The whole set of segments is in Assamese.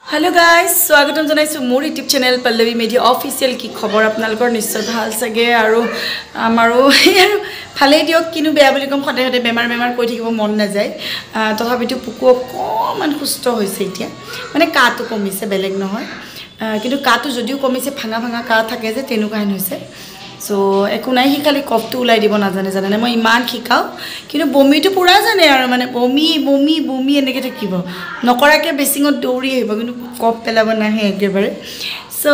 Hello guys, स्वागतम जनाइछु मोर YouTube channel Pallavi media official की खबर आपनालकर निश्चय ভাল सगे आरो आमारो फाले दियक किनु बेया বুলি কম খতে খতে বেমাৰ কৈ থাকিব মন না যায় তথাপিটো পুকু অকমান সুস্থ হৈছে এতিয়া মানে কাটো কমিছে বেলেগ নহয় কিন্তু কাটো যদিও কমিছে ভাঙা ভাঙা কা থাকে যে তেনুকাইন হৈছে সো একো নাই হি খালি কফটো উলাই দিব না জানে মই ইমান খিকাও কিন্তু বমিটো পুৰা জানে আৰু মানে বমি এনেকে থাকিব নকৰাকে বেছিঙত দৌৰি আহিব কিন্তু কফ পেলাব নাহে একেবাৰে সো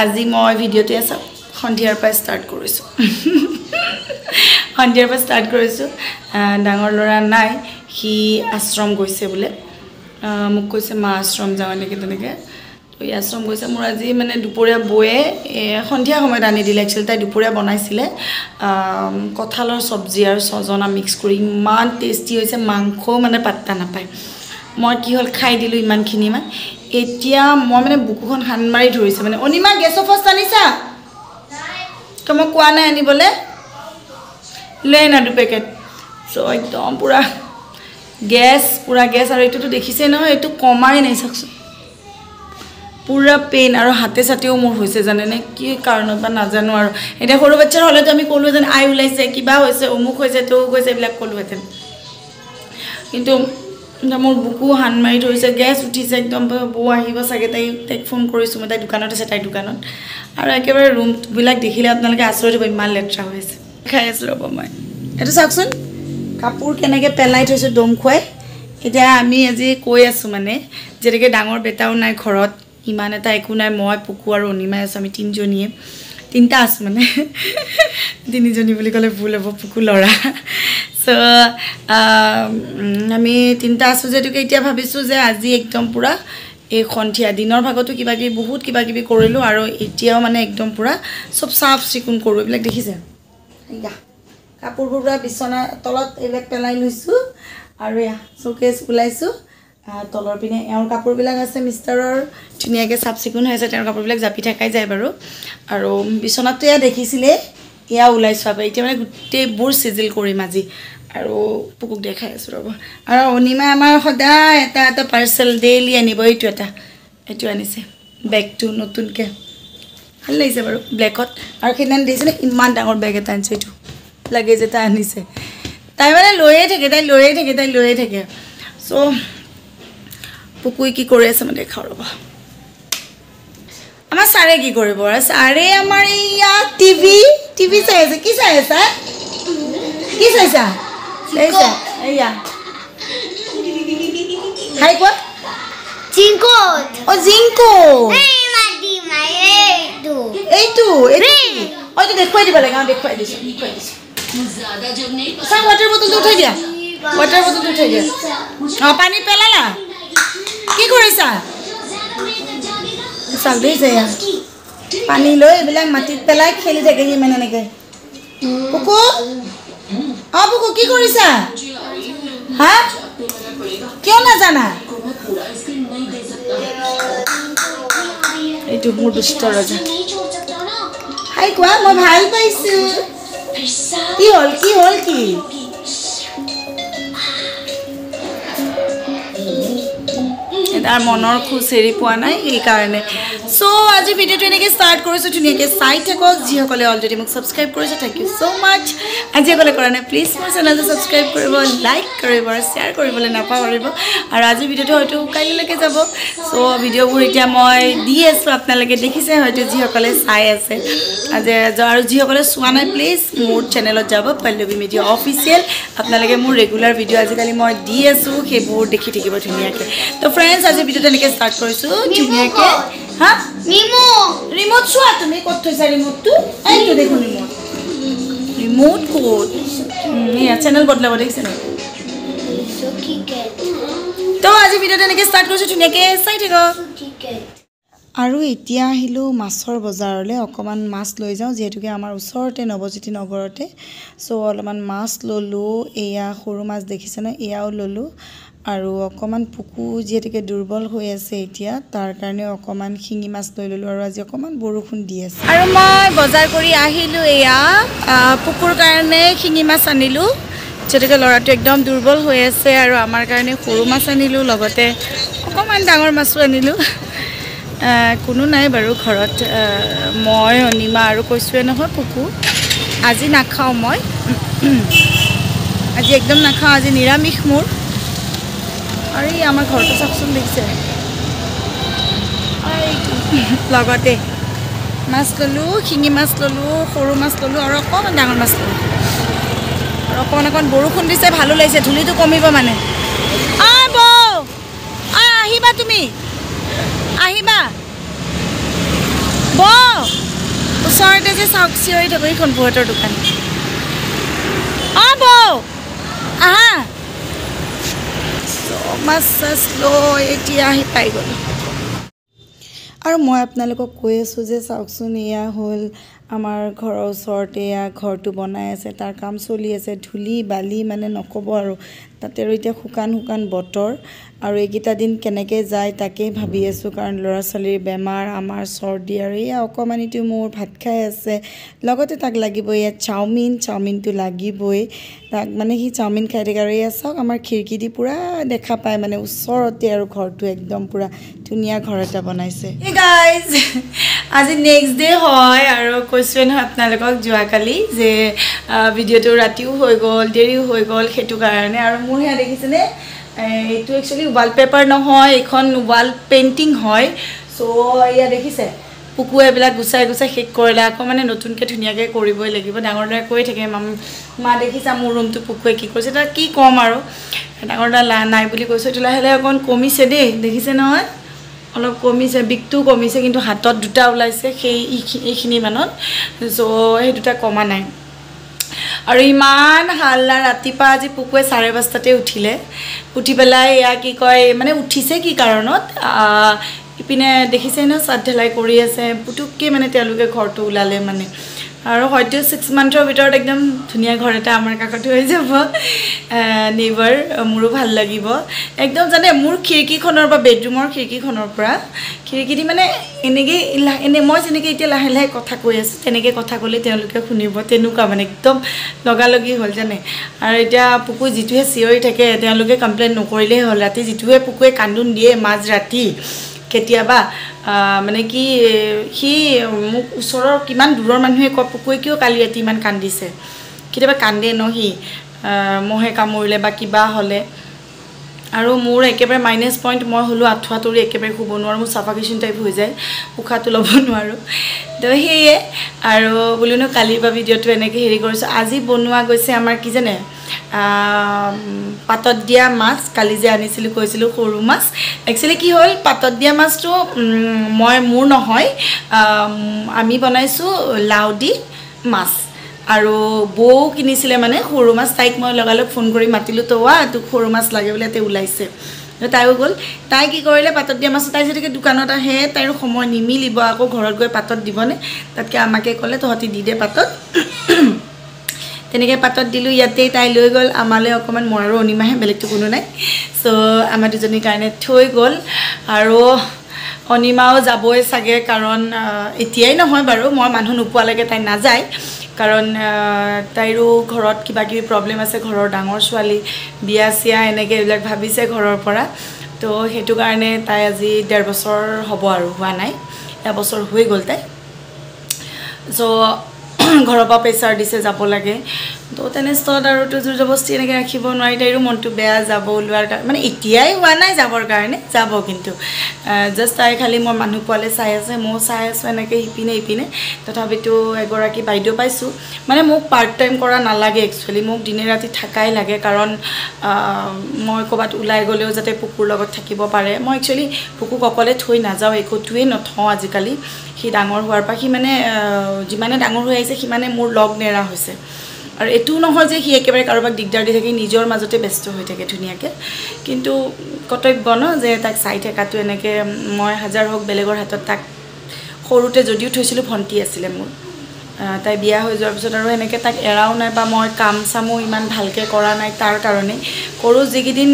আজি মই ভিডিওটো আছে সন্ধিয়াৰ পৰা ষ্টাৰ্ট কৰিছো ডাঙৰ লৰা নাই হি আশ্ৰম গৈছে বোলে মোক কৈছে মা আশ্ৰম যাও নেকি তেনেকে ওই আশ্ৰম গৈছে মোৰ আজি মানে দুপৰীয়া বয়ে সন্ধিয়া সময়ত আনি দিলে একচুৱেলি তাই দুপৰীয়া বনাইছিলে কঁঠালৰ সবজি আৰু সজনা মিক্স কৰি ইমান টেস্টি হৈছে মাংস মানে পাত্তা নাপায় মই কি হল খাই দিলো ইমানখিনি মান এতিয়া মই মানে বুকুখন হান মাৰি ধৰিছে মানে অনিমা গেছ অফাষ্ট আনিছা তুমি কোৱা নাই আনিবলে লৈ না দু পেকেট সো একদম পুৰা গেছ আৰু এটোটো দেখিছে নহয় এটো কমাই নাই চাকছ পুৰা পেইন আৰু হাতে সাতেও মোৰ হৈছে জানে নে কি কাৰণত বা নাজানো আৰু এটা সৰু বাচ্চাৰ হলেতো আমি কলো যেন আই উলাইছে কিবা হৈছে অমুক হৈছে তো হৈছে এইবিলাক কলো হেতেন কিন্তু মোৰ বুকু হান মাৰি ধৰিছে গেছ উঠিছে একদম বৌ আহিব সাগে তাইক ফোন কৰিছো মই তাই দোকানত আছে তাই দোকানত আৰু একেবাৰে ৰুম বিলাক দেখিলে আপোনালোকে আচৰিত হ'ব ইমান লেট্ৰা হৈছে খাই আছো ৰব মই এটো চাকচোন কাপোৰ কেনেকে পেলাই থৈছে দম খুৱাই এতিয়া আমি আজি কৈ আছো মানে যেনেকে ডাঙৰ বেটাও নাই ঘৰত ইমান এটা একো নাই মই পুকু আৰু অনিমা আছে আমি তিনটা আছে মানে তিনিজনী বুলি কলে ভুল হ'ব পুকু লৰা সো আমি তিনটা আছো যেটোকে এতিয়া ভাবিছো যে আজি একদম পুৰা এই খন্ঠিয়া দিনৰ ভাগতো বহুত কিবা কিবি কৰিলো আৰু এতিয়াও মানে একদম পুৰা সব সাফ চিকুন কৰো এইবিলাক দেখিছে ইয়া কাপোৰবোৰ পুৰা বিছনা তলত এইবিলাক পেলাই লৈছো আৰু ইয়া শোকেস উলাইছো তলৰ পিনে এওৰ কাপোৰ বিলাক আছে মিষ্টাৰৰ ধুনিয়াকে সাফ চিকুন হৈছে তেওঁৰ কাপোৰ বিলাক জাপি থাকাই যায় বাৰু আৰু বিছনাটো ইয়া দেখিছিলে ইয়া উলাইছো আপে এতিয়া মানে গুটে বোৰ সিজিল কৰি মাজি আৰু পুকুক দেখাই আছো ৰব আৰু অনিমা আমাৰ সদায় এটা পাৰ্সেল ডেইলি আনিব এইটো আনিছে বেগটো নতুনকে ভাল লাগিছে বাৰু ব্লেকত আৰু কিমান দিছিলে ইমান ডাঙৰ বেগ এটা আনিছে এইটো লাগে যেটা আনিছে তাই মানে লৈয়ে থাকে সো পুকুই কি কৰি আছে মানে দেখাও ৰবা আমাৰ সাৰে কি কৰিব সাৰে আমাৰ ইয়া টিভি চাই আছে কি চাইছা এয়া হাই কোৱা জিংকো এই মাদি মাই এইটো ওইটো দেখুৱাই দিব লাগে দেখুৱাই দিছো ज्यादा जब नहीं সব ওয়াটাৰ বোতল উঠাই দিয়া পানী পেলালা কি কৰিছা চাল দেইছে পানী লৈ এইবিলাক মাটিত পেলাই খেলি থাকে হি মানে নেকে পুকু পুকু কি কৰিছা হা কিয় না জানা এইটো মোৰ দুষ্ট ৰজা হাই কোৱা মই ভাল পাইছো কি হল কি এটাৰ মনৰ খুশ হেৰি পোৱা নাই এই কাৰণে সো আজি ভিডিওটো এনেকৈ ষ্টাৰ্ট কৰিছো ধুনিয়াকৈ চাই থাকক যিসকলে অলৰেডি মোক সাবস্ক্ৰাইব কৰিছে থ্যাংক ইউ সো মাচ আজি সকলে কৰা নাই প্লিজ মোৰ চেনেলটো সাবস্ক্ৰাইব কৰিব লাইক কৰিব আৰু শ্বেয়াৰ কৰিবলৈ নাপাহৰিব আৰু আজি ভিডিওটো হয়তো কাইলৈকে যাব সো ভিডিওবোৰ এতিয়া মই দি আছো আপোনালোকে দেখিছে হয়তো যিসকলে চাই আছে আজি আৰু যিসকলে চোৱা নাই প্লিজ মোৰ চেনেলত যাব পল্লৱী মিডিয়া অফিচিয়েল আপোনালোকে মোৰ ৰেগুলাৰ ভিডিও আজিকালি মই দি আছো সেইবোৰ দেখি থাকিব ধুনিয়াকৈ তো ফ্ৰেণ্ডছ আজি ভিডিওটো এনেকৈ ষ্টাৰ্ট কৰিছো ধুনিয়াকৈ হা ৰিমোট চোৱা তুমি ক'ত থৈছা ৰিমোটটো এইটো দেখো ৰিমোট ক'ত ইয়া চেনেল বদলাব দেখিছে ন তো আজি ভিডিওটো এনেকৈ ষ্টাৰ্ট কৰিছো ধুনিয়াকৈ চাই থাকক আৰু এতিয়া আহিলো মাছৰ বজাৰলৈ অকমান মাছ লৈ যাওঁ যেহেতুকে আমাৰ ওচৰতে নৱজ্যোতি নগৰতে সো অলপমান মাছ ললো এয়া সৰু মাছ দেখিছে ন এয়াও ললো আৰু অকমান পুকু যেহেতুকে দুৰ্বল হৈ আছে এতিয়া তাৰ কাৰণে অকমান শিঙি মাছ লৈ ললো আৰু আজি অকমান বৰষুণ দি আছে আৰু মই বজাৰ কৰি আহিলো এয়া পুকুৰ কাৰণে শিঙি মাছ আনিলো যেটাকে লৰাটো একদম দুৰ্বল হৈ আছে আৰু আমাৰ কাৰণে সৰু মাছ আনিলো লগতে অকমান ডাঙৰ মাছো আনিলো কোনো নাই বাৰু ঘৰত মই অনিমা আৰু কৈছোৱে নহয় পুকু আজি নাখাও মই আজি একদম নাখাও আজি নিৰামিষ মোৰ আৰু এই আমাৰ ঘৰটো চাকচোন দেখিছে লগতে মাছ ললো শিঙি মাছ ললো সৰু মাছ ললো আৰু অকমান ডাঙৰ মাছ ললো আৰু অকণ বৰষুণ দিছে ভালো লাগিছে ধুলিটো কমিব মানে বৌ আহিবা তুমি আহিবা বৌ ওচৰতে যে চাওক চিঞৰি থাকো এইখন বৌহঁতৰ দোকান বৌ আহা মাছ চাছ লৈ এতিয়া আহি পাই গ'লো আৰু মই আপোনালোকক কৈ আছোঁ যে চাওকচোন এয়া হ'ল আমাৰ ঘৰৰ ওচৰতে এয়া ঘৰটো বনাই আছে তাৰ কাম চলি আছে ধুলি বালি মানে নক'ব আৰু তাতে আৰু এতিয়া শুকান বতৰ আৰু এইকেইটা দিন কেনেকৈ যায় তাকেই ভাবি আছোঁ কাৰণ ল'ৰা ছোৱালীৰ বেমাৰ আমাৰ চৰ্দি আৰু এয়া অকণমানিটো মোৰ ভাত খাই আছে লগতে তাক লাগিব এয়া চাওমিনটো লাগিবই তাক মানে সি চাওমিন খাই থাকে আৰু এয়া চাওক আমাৰ খিৰিকী দি পূৰা দেখা পায় মানে ওচৰতে আৰু ঘৰটো একদম পূৰা ধুনীয়া ঘৰ এটা বনাইছে এই গাইজ আজি নেক্সট ডে হয় আৰু কৈছোৱে নহয় আপোনালোকক যোৱাকালি যে ভিডিঅ'টো ৰাতিও হৈ গ'ল দেৰিও হৈ গ'ল সেইটো কাৰণে আৰু মোৰ সেয়া দেখিছেনে এইটো একচুৱেলি ৱালপেপাৰ নহয় এইখন ৱাল পেইণ্টিং হয় চ' এয়া দেখিছে পুকুৱে এইবিলাক গুচাই শেষ কৰিলে আকৌ মানে নতুনকৈ ধুনীয়াকৈ কৰিবই লাগিব ডাঙৰ দাই কৈ থাকে মা দেখিছা মোৰ ৰুমটো পুকুৱে কি কৰিছে তাক কি ক'ম আৰু ডাঙৰ দা নাই বুলি কৈছোঁ এইটো লাহে লাহে অকণ কমিছে দেই দেখিছে নহয় অলপ কমিছে বিগটোও কমিছে কিন্তু হাতত দুটা ওলাইছে সেই এইখিনি মানত চ' সেই দুটা কমা নাই আৰু ইমান হাল্লা ৰাতিপুৱা আজি পুকুৱে 5:30 উঠিলে উঠি পেলাই এয়া কি কয় মানে উঠিছে কি কাৰণত ইপিনে দেখিছে ন চাদ ঢেলাই কৰি আছে পুতুককৈ মানে তেওঁলোকে ঘৰটো ওলালে মানে আৰু হয়তো 6 মান্থৰ ভিতৰত একদম ধুনীয়া ঘৰ এটা আমাৰ কাষতে হৈ যাব নেইবাৰ মোৰো ভাল লাগিব একদম জানে মোৰ খিৰিকীখনৰ বা বেডৰুমৰ খিৰিকীখনৰ পৰা খিৰিকী দি মানে এনেকৈ মই যেনেকৈ এতিয়া লাহে লাহে কথা কৈ আছোঁ তেনেকৈ কথা ক'লে তেওঁলোকে শুনিব তেনেকুৱা মানে একদম লগালগি হ'ল জানে আৰু এতিয়া পুকু যিটোহে চিঞৰি থাকে তেওঁলোকে কমপ্লেইন নকৰিলেই হ'ল ৰাতি যিটোহে পুকুৱে কান্দোন দিয়ে মাজ ৰাতি কেতিয়াবা মানে কি সি মোক ওচৰৰ কিমান দূৰৰ মানুহে কয় পুকুৱে কিয় কালি ৰাতি ইমান কান্দিছে কেতিয়াবা কান্দে ন সি মহে কামুৰিলে বা কিবা হ'লে আৰু মোৰ একেবাৰে মাইনাছ পইণ্ট মই হ'লো আঁঠুৱা তৰি একেবাৰে শুব নোৱাৰোঁ মোৰ চাফাকেশ্যন টাইপ হৈ যায় উশাহটো ল'ব নোৱাৰোঁ তো সেয়ে আৰু বোলো কালিৰ পৰা ভিডিঅ'টো এনেকৈ হেৰি কৰিছোঁ আজি বনোৱা গৈছে আমাৰ কি জানে পাতত দিয়া মাছ কালি যে আনিছিলোঁ কৈছিলোঁ সৰু মাছ একচুৱেলি কি হ'ল পাতত দিয়া মাছটো মোৰ নহয় আমি বনাইছোঁ লাও দি মাছ আৰু বৌ কিনিছিলে মানে সৰু মাছ তাইক মই লগালগ ফোন কৰি মাতিলোঁ তোক সৰু মাছ লাগে বোলে তাই ওলাইছে তাইও গ'ল তাই কি কৰিলে পাতত দিয়া মাছ তাই যেতিয়াকৈ দোকানত আহে তাইৰ সময় নিমিলিব আকৌ ঘৰত গৈ পাতত দিবনে তাতকৈ আমাকে ক'লে তহঁতি দি দে পাতত তেনেকৈ পাতত দিলোঁ ইয়াতেই তাই লৈ গ'ল আমালৈ অকণমান মই আৰু অনিমাহে বেলেগটো কোনো নাই চ' আমাৰ দুজনীৰ কাৰণে থৈ গ'ল আৰু অনিমাও যাবই চাগে কাৰণ এতিয়াই নহয় বাৰু মই মানুহ নোপোৱালৈকে তাই নাযায় কাৰণ তাইৰো ঘৰত কিবা কিবি প্ৰব্লেম আছে ঘৰৰ ডাঙৰ ছোৱালী বিয়া চিয়া এনেকৈ এইবিলাক ভাবিছে ঘৰৰ পৰা তো সেইটো কাৰণে তাই আজি 1.5 বছৰ হ'ব আৰু হোৱা নাই এবছৰ হৈ গ'ল তাই চ' ঘৰৰ পৰা প্ৰেছাৰ দিছে যাব লাগে তো তেনেস্থলত আৰু তো জোৰ জবস্তি এনেকৈ ৰাখিব নোৱাৰি তাইৰো মনটো বেয়া যাব ওলোৱাৰ কাৰণে মানে এতিয়াই হোৱা নাই যাবৰ কাৰণে যাব কিন্তু জাষ্ট তাই খালি মই মানুহ পোৱালে চাই আছে ময়ো চাই আছোঁ এনেকৈ ইপিনে তথাপিতো এগৰাকী বাইদেউ পাইছোঁ মানে মোক পাৰ্ট টাইম কৰা নালাগে একচুৱেলি মোক দিনে ৰাতি থাকাই লাগে কাৰণ মই ক'ৰবাত ওলাই গ'লেও যাতে পুকুৰ লগত থাকিব পাৰে মই একচুৱেলি পুকুক অকলে থৈ নাযাওঁ একোটোৱে নথওঁ আজিকালি সি ডাঙৰ হোৱাৰ পৰা সি মানে যিমানে ডাঙৰ হৈ আহিছে সিমানে মোৰ লগ নেৰা হৈছে আৰু এটো নহয় যে সি একেবাৰে কাৰোবাক দিগদাৰ দি থাকে নিজৰ মাজতে ব্যস্ত হৈ থাকে ধুনীয়াকৈ কিন্তু কৰ্তব্য ন যে তাক চাই থকাটো এনেকৈ মই হাজাৰ হওক বেলেগৰ হাতত তাক সৰুতে যদিও থৈছিলোঁ ভণ্টি আছিলে মোৰ তাই বিয়া হৈ যোৱাৰ পিছত আৰু এনেকৈ তাক এৰাও নাই বা মই কাম চামো ইমান ভালকৈ কৰা নাই তাৰ কাৰণে কৰোঁ যিকেইদিন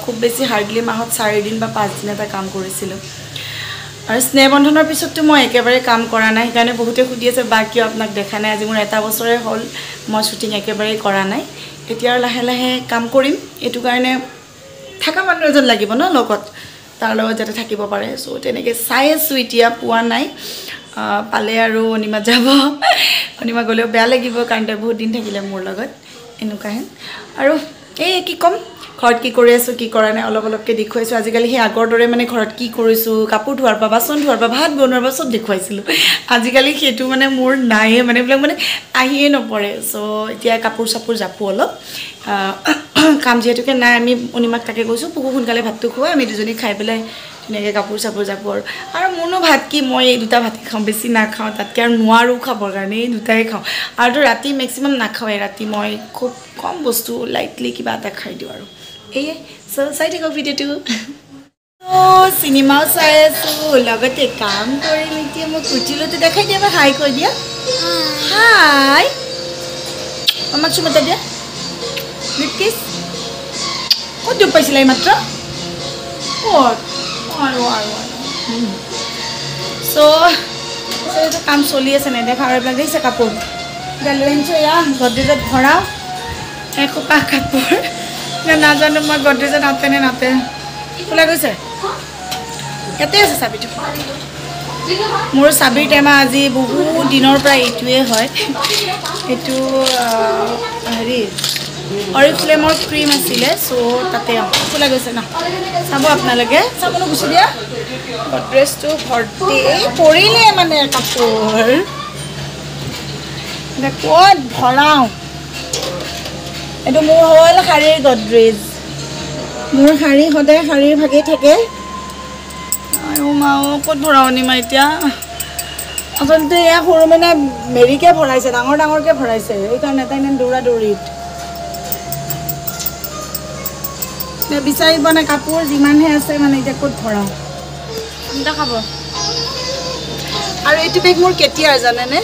খুব বেছি হাৰ্ডলি মাহত 4 দিন বা 5 দিন এটা কাম কৰিছিলোঁ আৰু স্নেহ বন্ধনৰ পিছততো মই একেবাৰে কাম কৰা নাই সেইকাৰণে বহুতে সুধি আছে বা কিয় আপোনাক দেখা নাই আজি মোৰ 1 বছৰে হ'ল মই শ্বুটিং একেবাৰেই কৰা নাই এতিয়া লাহে লাহে কাম কৰিম এটো কাৰণে থাকা মানুহ এজন লাগিব ন লগত তাৰ লগত যাতে থাকিব পাৰে সো তেনেকে চাই আছো এতিয়া পোৱা নাই পালে আৰু অনিমা যাব অনিমা গলেও বেয়া লাগিব কাৰণ তাই বহুত দিন থাকিলে মোৰ লগত এনুকা হেন আৰু এই কি কম ঘৰত কি কৰি আছো কি কৰা নাই অলপ অলপকে দেখুৱাইছো আজিকালি হে আগৰ দৰে মানে ঘৰত কি কৰিছো কাপোৰ ধোৱাৰ পৰা বাচন ধোৱাৰ পৰা ভাত বনোৱাৰ পৰা সব দেখুৱাইছিলো আজিকালি হেতু মানে মোৰ নাই মানে ব্লগ মানে আহিয়ে নপৰে সো এতিয়া কাপোৰ চাপোৰ জাপু অলপ কাম যেহেতুকে নাই আমি অনিমাক তাকে কৈছো পুকু সোনকালে ভাতটো খুৱাই আমি দুজনী খাই পেলাই ধুনীয়াকৈ কাপোৰ চাপোৰ জাপো আৰু মোনো ভাত কি মই এই দুটা ভাত খাওঁ বেছি নাখাওঁ তাতকৈ আৰু নোৱাৰোঁ খাবৰ কাৰণে এই দুটাই খাওঁ আৰু ৰাতি মেক্সিমাম নাখাওঁৱে ৰাতি মই খুব কম বস্তু লাইটলি কিবা এটা খাই দিওঁ আৰু এই চাই থাকক ভিডিঅ'টো চিনেমাও চাই আছোঁ লগতে কাম কৰিম এতিয়া মই কুৰ্তিলতো দেখাই দিয়া হাই কৈ দিয়া হাই আমাক চুমতা দিয়া লিপকিছ ক'ত দুখ পাইছিলা এই মাত্ৰ ক'ত সো এইটো কাম চলি আছে নেদেখা আৰু এইবিলাক দেখিছে কাপোৰ এতিয়া লৈ আনিছোঁ এয়া গডৰেজত ভৰাওঁ এসোপা কাপোৰ নাজানো মই গডৰেজত নাতে নে নাতে ওলাই গৈছে ইয়াতে আছে চাবিটো মোৰ চাবিৰ টেমা আজি বহুত দিনৰ পৰা এইটোৱে হয় এইটো হেৰি অৰিফ্লেমৰ ক্ৰীম আছিলে সো তাতে ওলাই গৈছে না চাব আপোনালোকে চাবলৈ গুচি দিয়া গডৰেজটো ভৰ্তি পৰিলে মানে কাপোৰ এতিয়া ক'ত ভৰাওঁ এইটো মোৰ হ'ল শাৰীৰ গডৰেজ মোৰ শাৰী সদায় শাৰীৰ ভাগেই থাকে আৰু মাও ক'ত ভৰাওঁ অনিমা এতিয়া আচলতে এয়া সৰু মানে মেৰিকে ভৰাইছে ডাঙৰ ডাঙৰকৈ ভৰাইছে এইকাৰণে তাই ইমান দৌৰা দৌৰিত বিচাৰি পোৱা নাই কাপোৰ যিমানহে আছে মানে এতিয়া ক'ত ভৰাওঁ চিন্তা খাব আৰু এইটো বেগ মোৰ কেতিয়াৰ জানেনে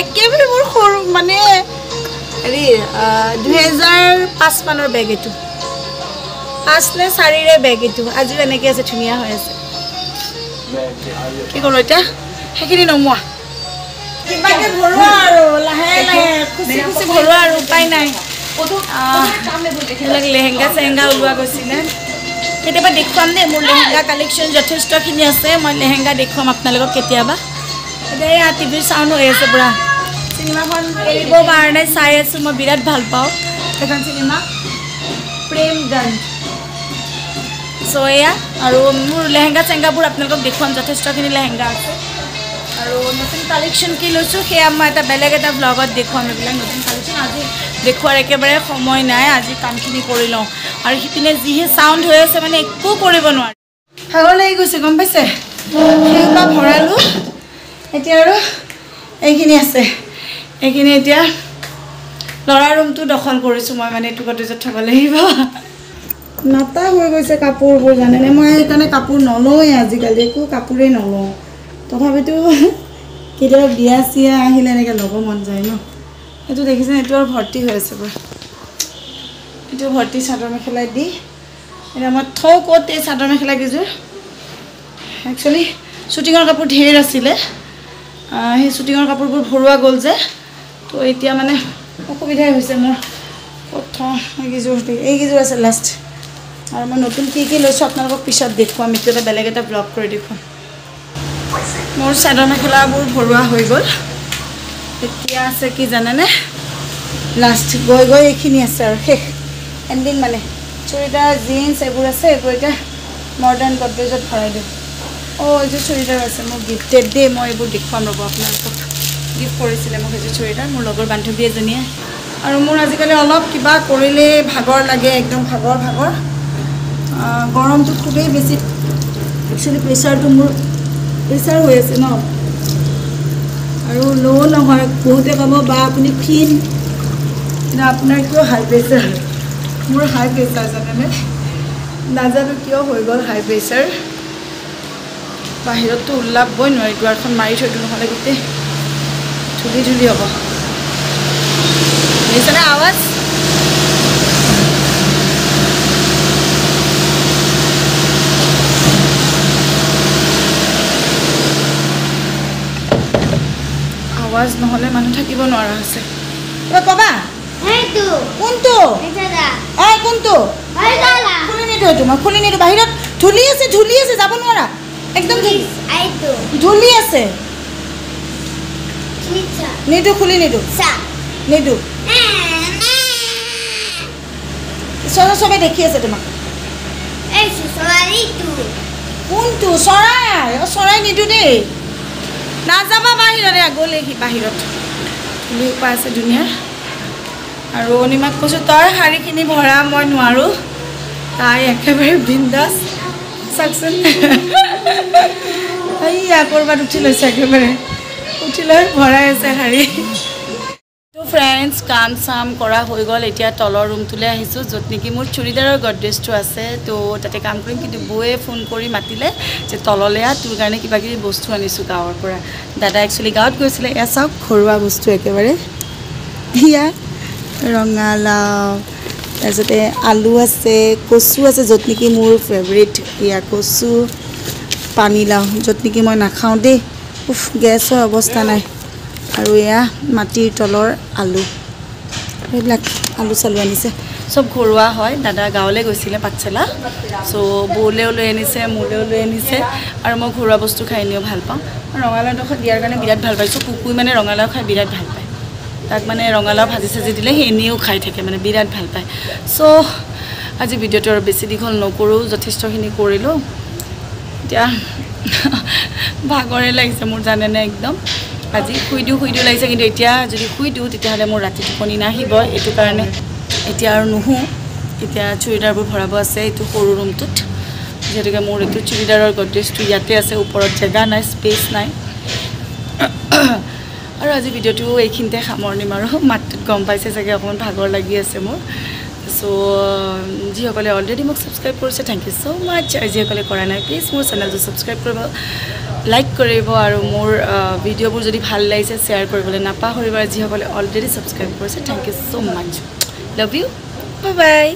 একেবাৰে মোৰ সৰু মানে হেৰি 2005 মানৰ বেগ এইটো 5 নে 4ৰে বেগ এইটো আজিও এনেকৈ আছে ধুনীয়া হৈ আছে কি কৰোঁ এতিয়া সেইখিনি নমোৱা কিবাকে ভৰোৱা আৰু লাহে লাহে খুচি খুচি ভৰোৱা আৰু উপায় নাই লেহেংগা চেহেংগা ওলোৱা গৈছিলে কেতিয়াবা দেখুৱাম দেই মোৰ লেহেংগা কালেকশ্যন যথেষ্টখিনি আছে মই লেহেংগা দেখুৱাম আপোনালোকক কেতিয়াবা এতিয়া এয়া টিভিৰ চাউণ্ড হৈ আছে পুৰা চিনেমাখন এৰিব কাৰণে চাই আছোঁ মই বিৰাট ভাল পাওঁ সেইখন চিনেমা প্ৰেম গন্ধ সো এয়া আৰু মোৰ লেহেংগা চেহেংগাবোৰ আপোনালোকক দেখুৱাম যথেষ্টখিনি লেহেংগা আছে আৰু নতুন কালেকশ্যন কি লৈছোঁ সেয়া মই এটা বেলেগ এটা ব্লগত দেখুৱাম এইবিলাক নতুন কালেকশ্যন আজি দেখুৱাৰ একেবাৰে সময় নাই আজি কামখিনি কৰি লওঁ আৰু সিপিনে যিহে চাউণ্ড হৈ আছে মানে একো কৰিব নোৱাৰি ভাগৰ লাগি গৈছে গম পাইছে সেইসোপা ভৰালোঁ এতিয়া আৰু এইখিনি আছে এইখিনি এতিয়া ল'ৰা ৰুমটো দখল কৰিছোঁ মই মানে এইটো গডৰেজত থ'ব লাগিব নাতা হৈ গৈছে কাপোৰবোৰ জানেনে মই সেইকাৰণে কাপোৰ নলওঁৱেই আজিকালি একো কাপোৰেই নলওঁ তথাপিতো কেতিয়াবা বিয়া চিয়া আহিলে এনেকৈ ল'ব মন যায় ন এইটো দেখিছেনে এইটো আৰু ভৰ্তি হৈ আছে পুৰা এইটো ভৰ্তি চাদৰ মেখেলাই দি এতিয়া মই থওঁ ক'ত এই চাদৰ মেখেলা কেইযোৰ একচুৱেলি শ্বুটিঙৰ কাপোৰ ঢেৰ আছিলে সেই শ্বুটিঙৰ কাপোৰবোৰ ভৰোৱা গ'ল যে তো এতিয়া মানে অসুবিধাই হৈছে মোৰ ক'ত থওঁ এইকেইযোৰ আছে লাষ্ট আৰু মই নতুন কি লৈছোঁ আপোনালোকক পিছত দেখুৱাম এইটো এটা বেলেগ এটা ব্লগ কৰি দেখুৱাম মোৰ চাদৰ মেখেলাবোৰ ভৰোৱা হৈ গ'ল এতিয়া আছে কি জানেনে লাষ্ট গৈ গৈ এইখিনি আছে আৰু শেষ এণ্ডিং মানে চুৰিদাৰ জিন্স এইবোৰ আছে এইবোৰ এতিয়া মডাৰ্ণ গডৰেজত ভৰাই দিওঁ এইযোৰ চুৰিদাৰ আছে মোৰ গিফ্টেড দেই মই এইবোৰ দেখুৱাম ৰ'ব আপোনালোকক গিফ্ট কৰিছিলে মোক সেইযোৰ চুৰিদাৰ মোৰ লগৰ বান্ধৱী এজনীয়ে আৰু মোৰ আজিকালি অলপ কিবা কৰিলেই ভাগৰ লাগে একদম ভাগৰ গৰমটো খুবেই বেছি একচুৱেলি প্ৰেছাৰটো মোৰ প্ৰেছাৰ হৈ আছে ন আৰু ল' নহয় বহুতে ক'ব বা আপুনি ক্ষীণ কিন্তু আপোনাৰ কিয় হাই প্ৰেছাৰ মোৰ হাই প্ৰেছাৰ জানেনে নাজানো কিয় হৈ গ'ল হাই প্ৰেছাৰ বাহিৰততো ওলাবই নোৱাৰি দুৱাৰখন মাৰি থৈ দিওঁ নহ'লে গোটেই ধূলি হ'ব শুনিছেনে আৱাজ আৱাজ নহ'লে মানুহ থাকিব নোৱাৰা হৈছে কিবা ক'বা এইটো কোনটো এটা এই কোনটো এই দালা খুলি নিদিওঁ এইটো মই খুলি নিদিওঁ বাহিৰত ধূলি আছে যাব নোৱাৰা একদম এইটো ধূলি আছে চিচা নিদিওঁ খুলি নিদিওঁ সা নিদিওঁ চবে দেখি আছে তোমাক এই সুসমাৰিটো কোনটো চৰাই নিদিওঁ দেই নাযাবা বাহিৰতে গ'লেহি বাহিৰত ধূলি সোপা আছে ধুনীয়া আৰু অনিমাক কৈছোঁ তই শাৰীখিনি ভৰা মই নোৱাৰোঁ তাই একেবাৰে বিন্দাছ চাওকচোন এইয়া ক'ৰবাত উঠি লৈছে একেবাৰে উঠি লৈ ভৰাই আছে শাৰী তো ফ্ৰেণ্ডছ কাম চাম কৰা হৈ গ'ল এতিয়া তলৰ ৰুমটোলৈ আহিছোঁ য'ত নেকি মোৰ চুৰিদাৰৰ গডৰেজটো আছে তো তাতে কাম কৰিম কিন্তু বৌয়ে ফোন কৰি মাতিলে যে তললৈ তোৰ কাৰণে কিবা কিবি বস্তু আনিছোঁ গাঁৱৰ পৰা দাদা একচুৱেলি গাঁৱত গৈছিলে এয়া চাওক ঘৰুৱা বস্তু একেবাৰে এয়া ৰঙালাও তাৰপিছতে আলু আছে কচু আছে য'ত নেকি মোৰ ফেভৰেট এয়া কচু পানীলাও য'ত নেকি মই নাখাওঁ দেই গেছৰ অৱস্থা নাই আৰু এয়া মাটিৰ তলৰ আলু এইবিলাক আলু চালু আনিছে চব ঘৰুৱা হয় দাদা গাঁৱলৈ গৈছিলে পাঠশালা চ' বৌলেও লৈ আনিছে মোলেও লৈ আনিছে আৰু মই ঘৰুৱা বস্তু খাই এনেও ভাল পাওঁ ৰঙালাওডোখৰ দিয়াৰ কাৰণে বিৰাট ভাল পাইছোঁ কুকুই মানে ৰঙালাও খাই বিৰাট ভাল পায় তাক মানে ৰঙালাও ভাজি চাজি দিলে সি এনেও খাই থাকে মানে বিৰাট ভাল পায় চ' আজি ভিডিঅ'টো আৰু বেছি দীঘল নকৰোঁ যথেষ্টখিনি কৰিলোঁ এতিয়া ভাগৰে লাগিছে মোৰ জানেনে একদম আজি শুই দিওঁ লাগিছে কিন্তু এতিয়া যদি শুই দিওঁ তেতিয়াহ'লে মোৰ ৰাতি টোপনি নাহিব এইটো কাৰণে এতিয়া আৰু নুশুওঁ এতিয়া চুৰিদাৰবোৰ ভৰাব আছে এইটো সৰু ৰুমটোত যিহেতুকে মোৰ এইটো চুৰিদাৰৰ গডৰেজটো ইয়াতে আছে ওপৰত জেগা নাই স্পেচ নাই আৰু আজি ভিডিঅ'টো এইখিনিতে সামৰণি মাৰোঁ মাতটোত গম পাইছে চাগে অকণমান ভাগৰ লাগি আছে মোৰ চ' যিসকলে অলৰেডি মোক ছাবস্ক্ৰাইব কৰিছে থেংক ইউ ছ' মাছ আৰু যিসকলে কৰা নাই প্লিজ মোৰ চেনেলটো ছাবস্ক্ৰাইব কৰিব লাইক কৰিব আৰু মোৰ ভিডিঅ'বোৰ যদি ভাল লাগিছে শ্বেয়াৰ কৰিবলৈ নাপাহৰিব আৰু যিসকলে অলৰেডি ছাবস্ক্ৰাইব কৰিছে thank you so' much love you bye by